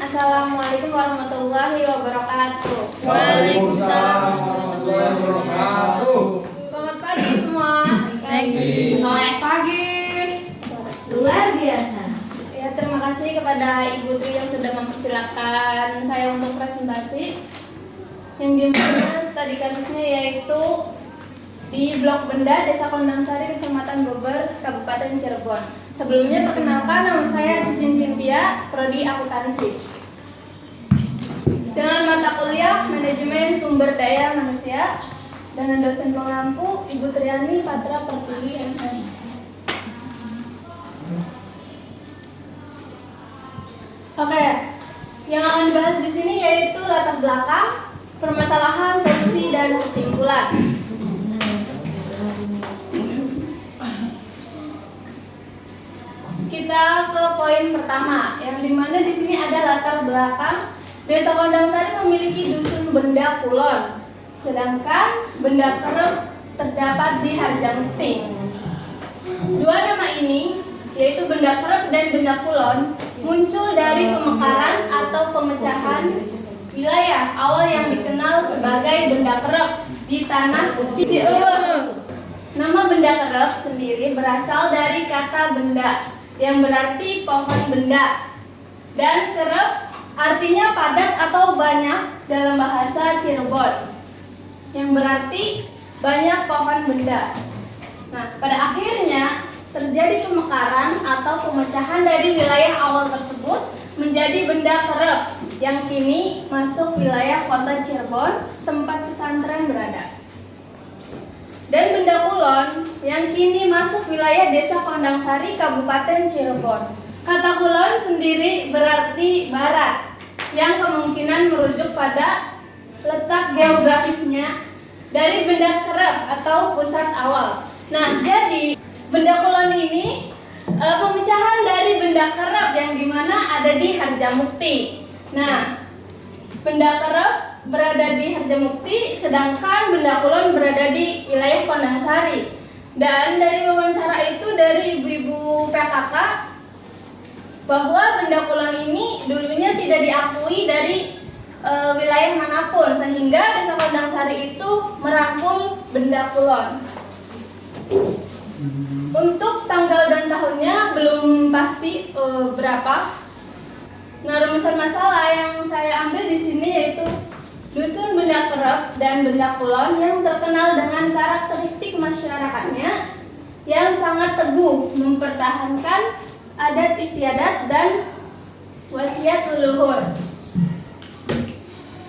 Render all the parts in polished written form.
Assalamualaikum warahmatullahi wabarakatuh. Waalaikumsalam warahmatullahi wabarakatuh. Selamat pagi semua. Selamat pagi. Luar biasa. Ya, terima kasih kepada Ibu Tri yang sudah mempersilahkan saya untuk presentasi. Yang dimana studi kasusnya yaitu di Blok Benda, Desa Kondangsari, Kecamatan Bogor, Kabupaten Cirebon. Sebelumnya perkenalkan, nama saya Cicin Cynthia, Prodi Akuntansi. Dengan mata kuliah Manajemen Sumber Daya Manusia dengan dosen pengampu Ibu Triani Patra Pertiwi MM. Oke, yang akan dibahas di sini yaitu latar belakang, permasalahan, solusi, dan kesimpulan. Kita ke poin pertama, yang dimana di sini ada latar belakang. Desa Kondangsari memiliki dusun Benda Kulon, sedangkan Benda Kerep terdapat di Harjamukti. Dua nama ini, yaitu Benda Kerep dan Benda Kulon, muncul dari pemekaran atau pemecahan wilayah awal yang dikenal sebagai Benda Kerep di tanah Ciueung. Nama Benda Kerep sendiri berasal dari kata benda, yang berarti pohon benda, dan kerep artinya padat atau banyak dalam bahasa Cirebon, yang berarti banyak pohon benda. Nah, pada akhirnya terjadi pemekaran atau pemecahan dari wilayah awal tersebut menjadi Benda Kerep yang kini masuk wilayah kota Cirebon, tempat pesantren berada. Dan Benda Kulon yang kini masuk wilayah Desa Kondangsari, Kabupaten Cirebon. Kata Kulon sendiri berarti barat, yang kemungkinan merujuk pada letak geografisnya dari Benda Kerep atau pusat awal. Nah, jadi Benda Kulon ini pemecahan dari Benda Kerep yang dimana ada di Harjamukti. Nah, Benda Kerep berada di Harjamukti, sedangkan Benda Kulon berada di wilayah Kondangsari. Dan dari wawancara itu dari ibu-ibu PKK bahwa Benda Kulon ini dulunya tidak diakui dari wilayah manapun, sehingga Desa Kondangsari itu merangkul Benda Kulon. Untuk tanggal dan tahunnya belum pasti berapa. Nah, rumusan masalah yang saya ambil di sini yaitu dusun Benda Kerep dan Benda Kulon yang terkenal dengan karakteristik masyarakatnya yang sangat teguh mempertahankan adat istiadat dan wasiat leluhur.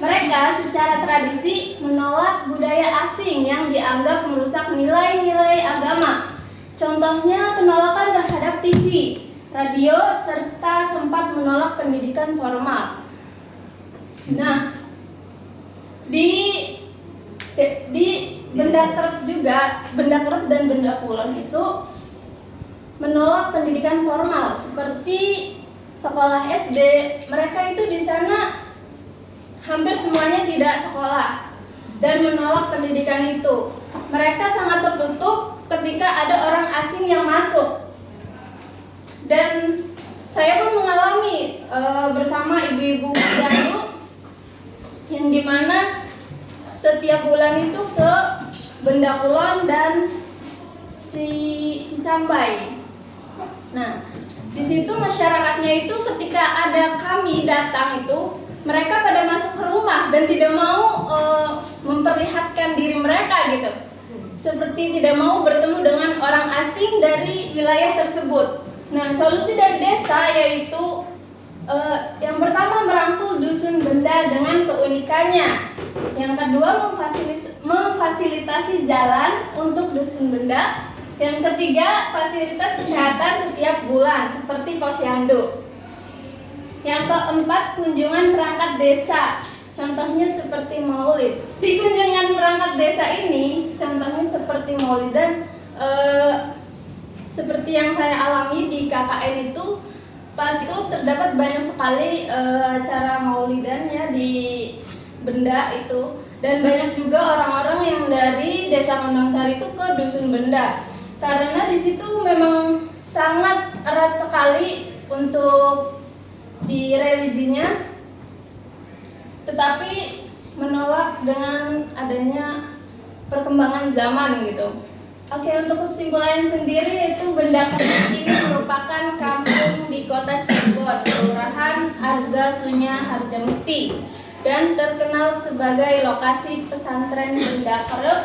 Mereka secara tradisi menolak budaya asing yang dianggap merusak nilai-nilai agama. Contohnya penolakan terhadap TV, radio, serta sempat menolak pendidikan formal. Nah, di Benda Kerep juga, Benda Kerep dan Benda Kulon itu menolak pendidikan formal seperti sekolah SD. Mereka itu di sana hampir semuanya tidak sekolah dan menolak pendidikan itu. Mereka sangat tertutup ketika ada orang asing yang masuk. Dan saya pun mengalami bersama ibu-ibu posyandu yang dimana setiap bulan itu ke Benda Kulon dan Cicambai. Nah, di situ masyarakatnya itu ketika ada kami datang itu, mereka pada masuk ke rumah dan tidak mau memperlihatkan diri mereka gitu. Seperti tidak mau bertemu dengan orang asing dari wilayah tersebut. Nah, solusi dari desa yaitu yang pertama merangkul dusun benda dengan keunikannya. Yang kedua memfasilitasi jalan untuk dusun benda. Yang ketiga fasilitas kesehatan setiap bulan seperti posyandu. Yang keempat kunjungan perangkat desa. Contohnya seperti maulid. Di kunjungan perangkat desa ini contohnya seperti maulid dan seperti yang saya alami di KKN itu, pas itu terdapat banyak sekali acara maulidan ya di Benda itu, dan banyak juga orang-orang yang dari Desa Kondangsari itu ke dusun Benda karena di situ memang sangat erat sekali untuk di religinya, tetapi menolak dengan adanya perkembangan zaman gitu. Oke, untuk kesimpulan sendiri yaitu Benda Kerep ini merupakan kampung di kota Cirebon, Kelurahan Arga Sunya Harjamukti, dan terkenal sebagai lokasi pesantren Benda Kerep.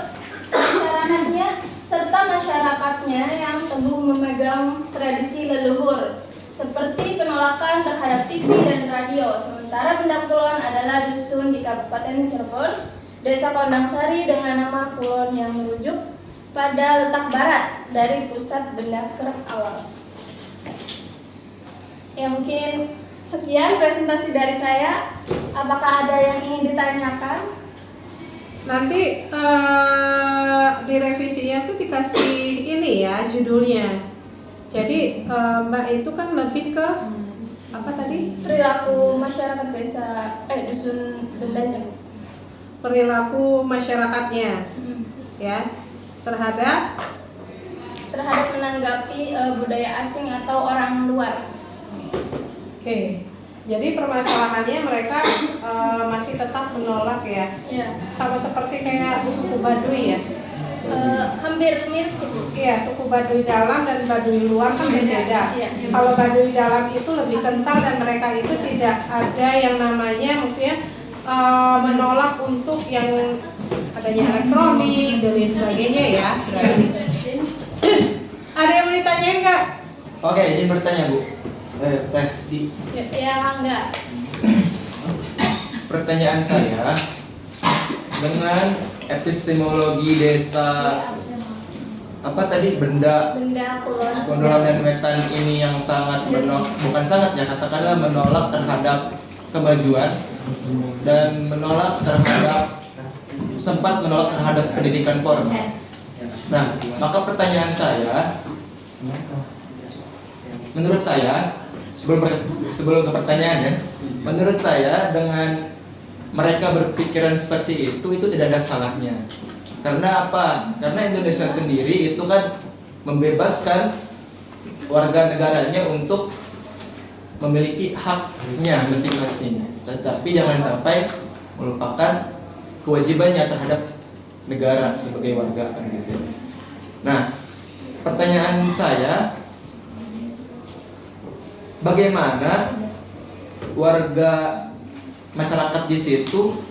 Masyarakatnya serta masyarakatnya yang teguh memegang tradisi leluhur seperti penolakan terhadap TV dan radio. Sementara Benda Kulon adalah dusun di Kabupaten Cirebon, Desa Kondangsari dengan nama Kulon yang merujuk pada letak barat dari pusat Benda Kerep awal. Ya, mungkin sekian presentasi dari saya. Apakah ada yang ingin ditanyakan? Nanti di revisinya tuh dikasih ini ya judulnya. Jadi Mbak itu kan lebih ke apa tadi? Perilaku masyarakat desa dusun Bendanya, Bu. Perilaku masyarakatnya, ya, terhadap menanggapi budaya asing atau orang luar. Oke. Jadi permasalahannya mereka masih tetap menolak ya. Ya. Sama seperti kayak suku Baduy ya. Hampir mirip sih, Bu. Iya, suku Baduy dalam dan Baduy luar kan berbeda. Iya. Kalau Baduy dalam itu lebih kental dan mereka itu tidak ada yang namanya maksudnya menolak untuk yang adanya elektronik dan lain sebagainya ya. Ada yang mau ditanyain nggak? Oke, izin bertanya Bu. Teh di Ya, enggak. pertanyaan saya dengan epistemologi desa apa tadi Benda Benda Kulon. Kulon dan Wetan ini yang sangat bukan sangat ya, katakanlah menolak terhadap kemajuan dan sempat menolak terhadap pendidikan formal. Nah, maka pertanyaan saya, menurut saya sebelum ke pertanyaannya, menurut saya dengan mereka berpikiran seperti itu tidak ada salahnya. Karena apa? Karena Indonesia sendiri itu kan membebaskan warga negaranya untuk memiliki haknya masing-masing. Tetapi jangan sampai melupakan kewajibannya terhadap negara sebagai warga kan gitu. Nah, pertanyaan saya, bagaimana warga masyarakat di situ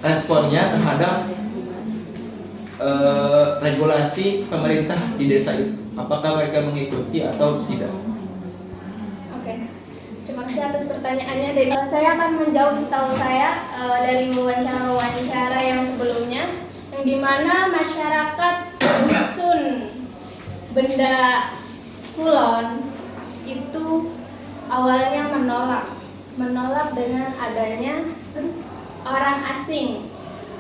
responnya terhadap regulasi pemerintah di desa itu? Apakah mereka mengikuti atau tidak? Oke. Terima kasih atas pertanyaannya. Saya akan menjawab setahu saya dari wawancara yang sebelumnya, yang dimana masyarakat dusun Benda Kulon itu awalnya menolak dengan adanya orang asing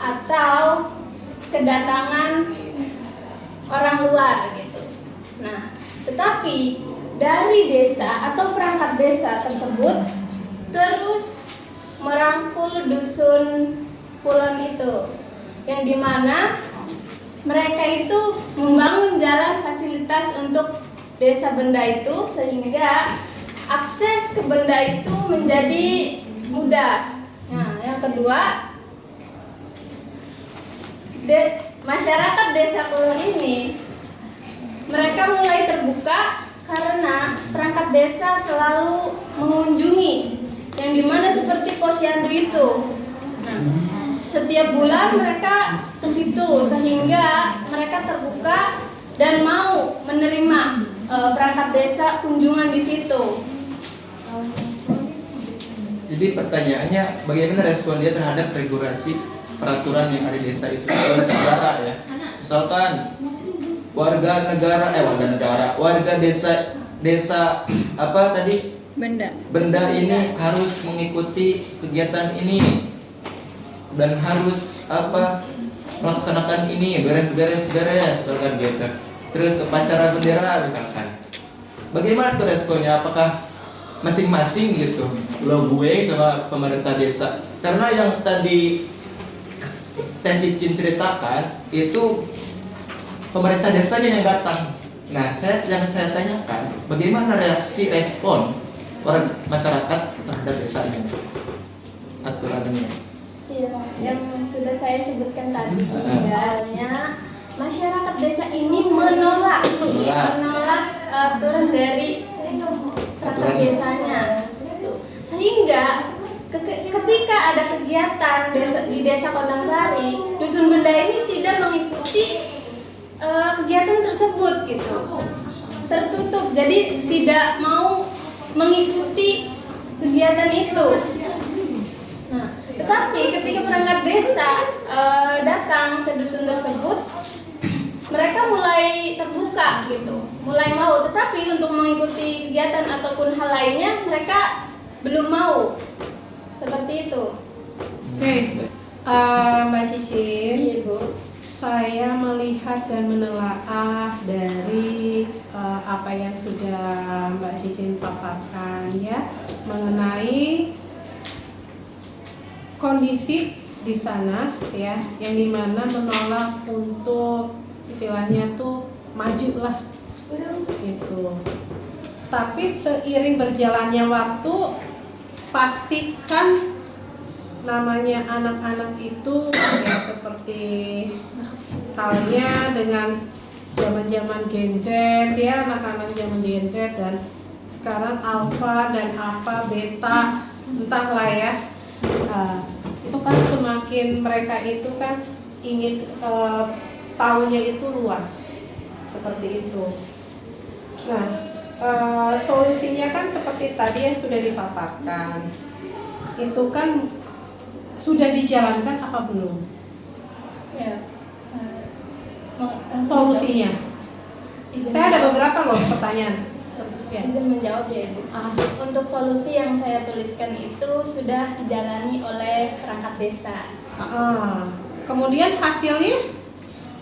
atau kedatangan orang luar gitu. Nah, tetapi dari desa atau perangkat desa tersebut terus merangkul dusun Kulon itu, yang dimana mereka itu membangun jalan fasilitas untuk desa Benda itu sehingga akses ke Benda itu menjadi mudah. Nah, yang kedua, masyarakat desa Kulon ini mereka mulai terbuka karena perangkat desa selalu mengunjungi, yang dimana seperti posyandu itu. Nah, setiap bulan mereka ke situ sehingga mereka terbuka dan mau menerima perangkat desa kunjungan di situ. Jadi pertanyaannya, bagaimana respon dia terhadap regulasi peraturan yang ada di desa itu, negara ya? Misalkan warga desa apa tadi? Benda ini harus mengikuti kegiatan ini dan harus melaksanakan ini, beres misalkan gitu. Terus upacara bendera misalkan. Bagaimana tuh responnya? Apakah masing-masing gitu lo gue sama pemerintah desa? Karena yang tadi Teh Cicin ceritakan itu pemerintah desanya yang datang. Nah, yang saya tanyakan, bagaimana respon warga masyarakat terhadap desa ini aturan ini. Iya, yang sudah saya sebutkan tadi, misalnya masyarakat desa ini menolak aturan dari perangkat desanya, gitu. Sehingga ketika ada kegiatan di desa Kondang Sari, dusun benda ini tidak mengikuti kegiatan tersebut, gitu. Tertutup, jadi tidak mau mengikuti kegiatan itu. Nah, tetapi ketika perangkat desa datang ke dusun tersebut, mereka mulai terbuka gitu, mulai mau. Tetapi untuk mengikuti kegiatan ataupun hal lainnya mereka belum mau. Seperti itu. Oke, Mbak Cicin. Iya, Bu. Saya melihat dan menelaah dari apa yang sudah Mbak Cicin paparkan ya mengenai kondisi di sana ya, yang dimana menolak untuk istilahnya tuh maju lah gitu. Tapi seiring berjalannya waktu, pastikan namanya anak-anak itu ya seperti halnya dengan zaman-zaman Gen Z ya, anak-anak zaman Gen Z dan sekarang alpha dan apa beta entahlah ya. Itu kan semakin mereka itu kan ingin tahunya itu luas seperti itu. Nah, solusinya kan seperti tadi yang sudah dipaparkan. Itu kan sudah dijalankan apa belum? Ya. Solusinya. Saya ada beberapa loh pertanyaan. Ya. Izin menjawab ya, Ibu. Untuk solusi yang saya tuliskan itu sudah dijalani oleh perangkat desa. Kemudian hasilnya?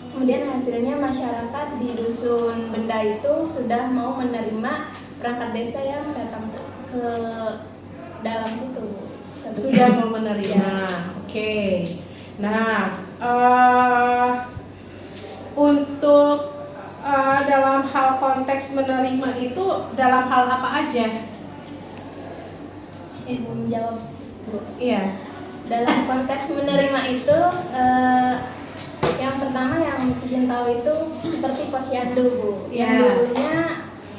Kemudian hasilnya masyarakat di dusun benda itu sudah mau menerima perangkat desa yang datang ke dalam situ. Sudah mau menerima. Ya. Oke. Nah, untuk dalam hal konteks menerima itu dalam hal apa aja? Izin menjawab, Bu. Iya. Dalam konteks menerima itu yang pertama yang Cicin tahu itu seperti posyandu, Bu. Yang Ya. dulunya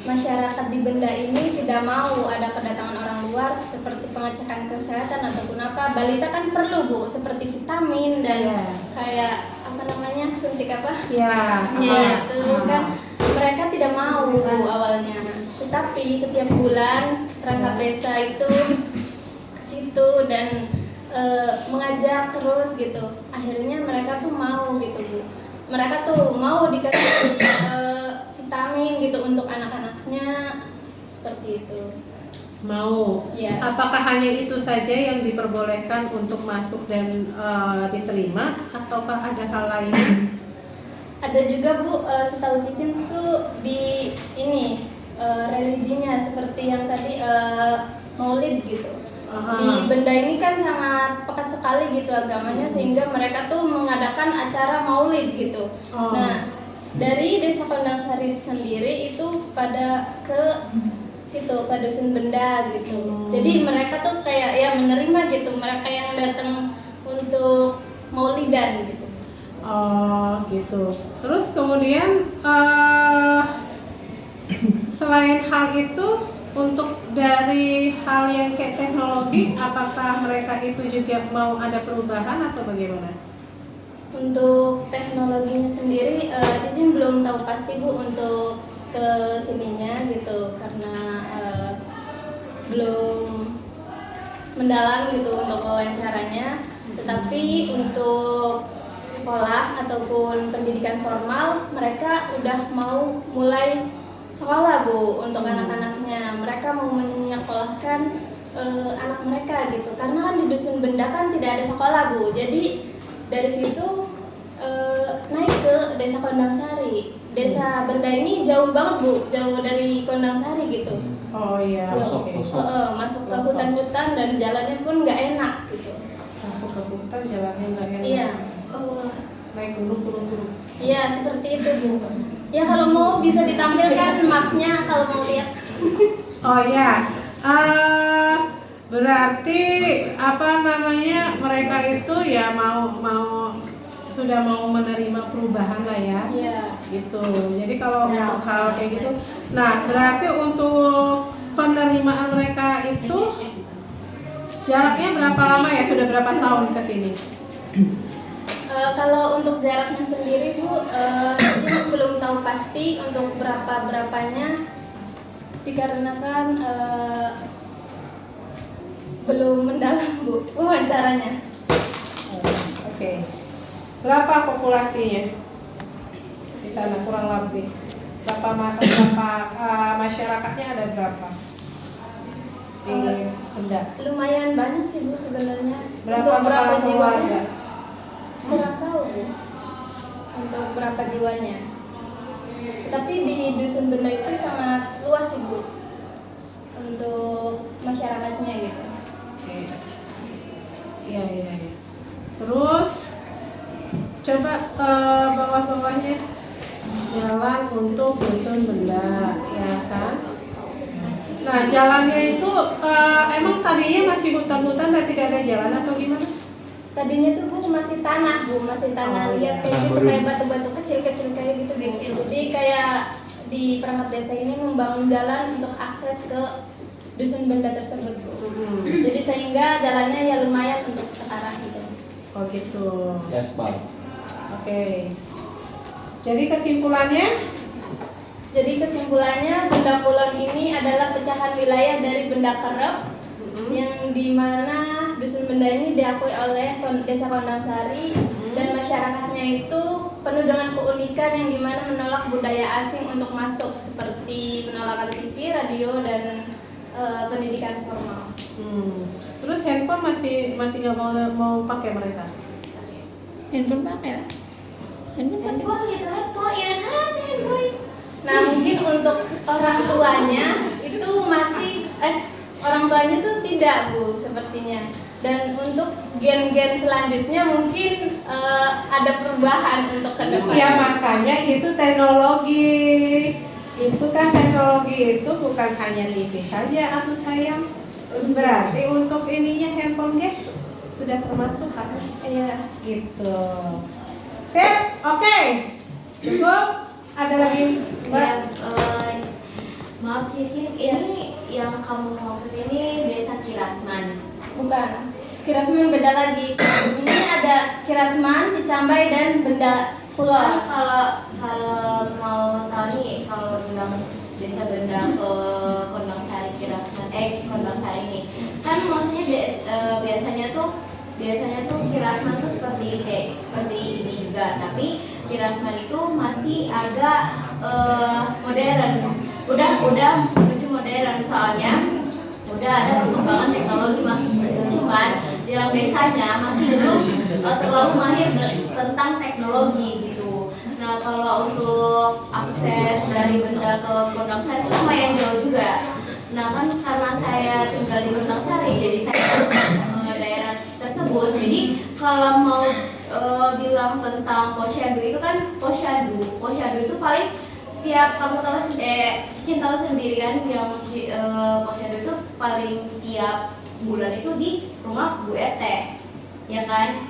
masyarakat di benda ini tidak mau ada kedatangan orang luar seperti pengecekan kesehatan ataupun apa. Balita kan perlu, Bu, seperti vitamin dan Ya. kayak apa namanya, suntik apa? Ya. Ya, itu kan mereka tidak mau, Bu, awalnya. Tetapi setiap bulan perangkat desa itu ke situ dan mengajak terus gitu. Akhirnya mereka tuh mau gitu, Bu. Mereka tuh mau dikasih vitamin gitu untuk anak-anaknya, seperti itu. Mau. Ya. Apakah hanya itu saja yang diperbolehkan untuk masuk dan diterima ataukah ada hal lain? Ada juga, Bu, setahu Cicin tuh di ini religinya seperti yang tadi Maulid gitu. Di benda ini kan sangat pekat sekali gitu agamanya, sehingga mereka tuh mengadakan acara Maulid gitu. Nah, dari Desa Kondang Sari sendiri itu pada ke situ, ke dusun benda gitu. Jadi mereka tuh kayak ya menerima gitu, mereka yang datang untuk Maulidan gitu. Oh gitu. Terus kemudian selain hal itu, untuk dari hal yang kayak teknologi, apakah mereka itu juga mau ada perubahan atau bagaimana? Untuk teknologinya sendiri, Cicin belum tahu pasti, Bu, untuk ke sininya gitu, karena belum mendalam gitu untuk wawancaranya. Tetapi untuk sekolah ataupun pendidikan formal, mereka udah mau mulai sekolah, Bu, untuk anak-anaknya. Mereka mau menyekolahkan anak mereka gitu, karena kan di dusun benda kan tidak ada sekolah, Bu. Jadi dari situ naik ke Desa Kondang Sari. Desa benda ini jauh banget, Bu, jauh dari Kondang Sari gitu. Oh iya. Kosong. Masuk ke hutan-hutan dan jalannya pun nggak enak gitu. Masuk ke hutan jalannya nggak enak. Iya. Naik gunung turun. Iya, seperti itu, Bu. Ya kalau mau bisa ditampilkan mapsnya kalau mau lihat. Oh ya, Berarti apa namanya, mereka itu ya sudah mau menerima perubahan lah ya. Iya. Gitu. Jadi kalau untuk hal kayak gitu, nah berarti untuk penerimaan mereka itu jaraknya berapa lama ya? Sudah berapa tahun ke sini? Kalau untuk jaraknya sendiri Bu, saya belum tahu pasti untuk berapanya, dikarenakan belum mendalam Bu wawancaranya. Oke. Berapa populasinya di sana kurang lebih? Berapa masyarakatnya ada berapa? Di Benda. Lumayan banyak sih Bu sebenarnya. Berapa Untuk berapa kepala keluarga? jiwanya? Kurang tahu Bu. Untuk berapa jiwanya? Tapi di dusun Benda itu sangat luas sih Bu. Untuk masyarakatnya gitu. Iya. Terus coba bawah-bawahnya jalan untuk dusun Benda, ya kan? Nah jalannya itu emang tadinya masih hutan-hutan dan tidak ada jalan atau gimana? Tadinya tuh Bu masih tanah Bu, masih tanah liat kayak Tanah gitu, baru. kayak batu-batu kecil-kecil kayak gitu Bu. Jadi kayak di perangkat desa ini membangun jalan untuk akses ke dusun Benda tersebut Bu. Jadi sehingga jalannya ya lumayan untuk sekarang gitu. Oh gitu. Aspal. Oke. Jadi kesimpulannya? Jadi kesimpulannya Benda Kulon ini adalah pecahan wilayah dari Benda Kerep yang dimana dusun Benda ini diakui oleh Desa Kondangsari dan masyarakatnya itu penuh dengan keunikan yang dimana menolak budaya asing untuk masuk seperti penolakan TV, radio dan pendidikan formal. Terus handphone masih nggak mau pakai mereka? Handphone pakai lah. Handphone gitu kan, ya handphone. Nah mungkin untuk orang tuanya itu masih orang tuanya tuh tidak Bu sepertinya. Dan untuk gen-gen selanjutnya mungkin ada perubahan untuk ke depan. Ya makanya itu teknologi. Itu kan teknologi itu bukan hanya TV saja atau sayang. Berarti untuk ininya handphone sudah termasuk kan? Iya. Gitu. Sip, oke. Cukup. Ada lagi Mbak? Maaf Cici, ini yang kamu maksud ini Desa Kirasman. Bukan. Kirasman beda lagi. Sebenarnya ada Kirasman, Cicambai dan Benda Kulon. Kalau mau tahu nih, kalau bilang Desa Benda ke Kondangsari Kirasman, Kondangsari ini kan maksudnya biasanya tuh Kirasman tuh seperti ini juga, tapi Kirasman itu masih agak modern. Udah menuju modern soalnya udah ada perkembangan teknologi masuk, cuman di dalam desanya masih belum terlalu mahir tentang teknologi gitu. Nah kalau untuk akses dari Benda ke Kondangsari itu lumayan jauh juga. Nah kan karena saya tinggal di Kondangsari, jadi saya daerah tersebut. Jadi kalau mau bilang tentang posyandu itu kan posyandu itu paling setiap kamu tahu Cicin tahu sendiri kan yang posyandu itu paling tiap bulan itu di rumah Bu RT, ya kan.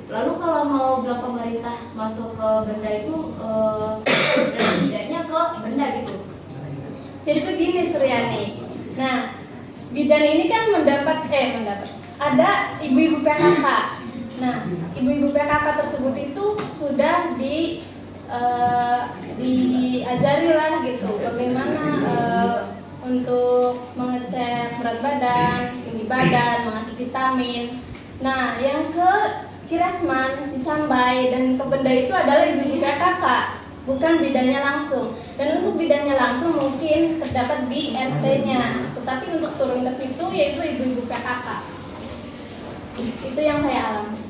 Lalu kalau mau bilang pemerintah masuk ke Benda itu dan tidaknya ke Benda gitu. Jadi begini Suryani. Nah, bidan ini kan mendapat ada ibu-ibu PKK. Nah, ibu-ibu PKK tersebut itu sudah diajari lah gitu bagaimana untuk mengecek berat badan, tinggi badan, mengasih vitamin. Nah, yang ke Kirasman, Cicambai dan ke Benda itu adalah ibu-ibu PKK, bukan bidannya langsung. Dan untuk bidannya langsung mungkin terdapat di RT-nya, tetapi untuk turun ke situ yaitu ibu-ibu PKK. Itu yang saya alami.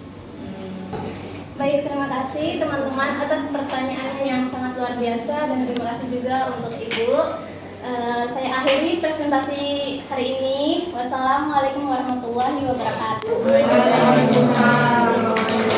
Baik, terima kasih teman-teman atas pertanyaannya yang sangat luar biasa dan terima kasih juga untuk Ibu. Saya akhiri presentasi hari ini. Wassalamualaikum warahmatullahi wabarakatuh. Waalaikumsalam.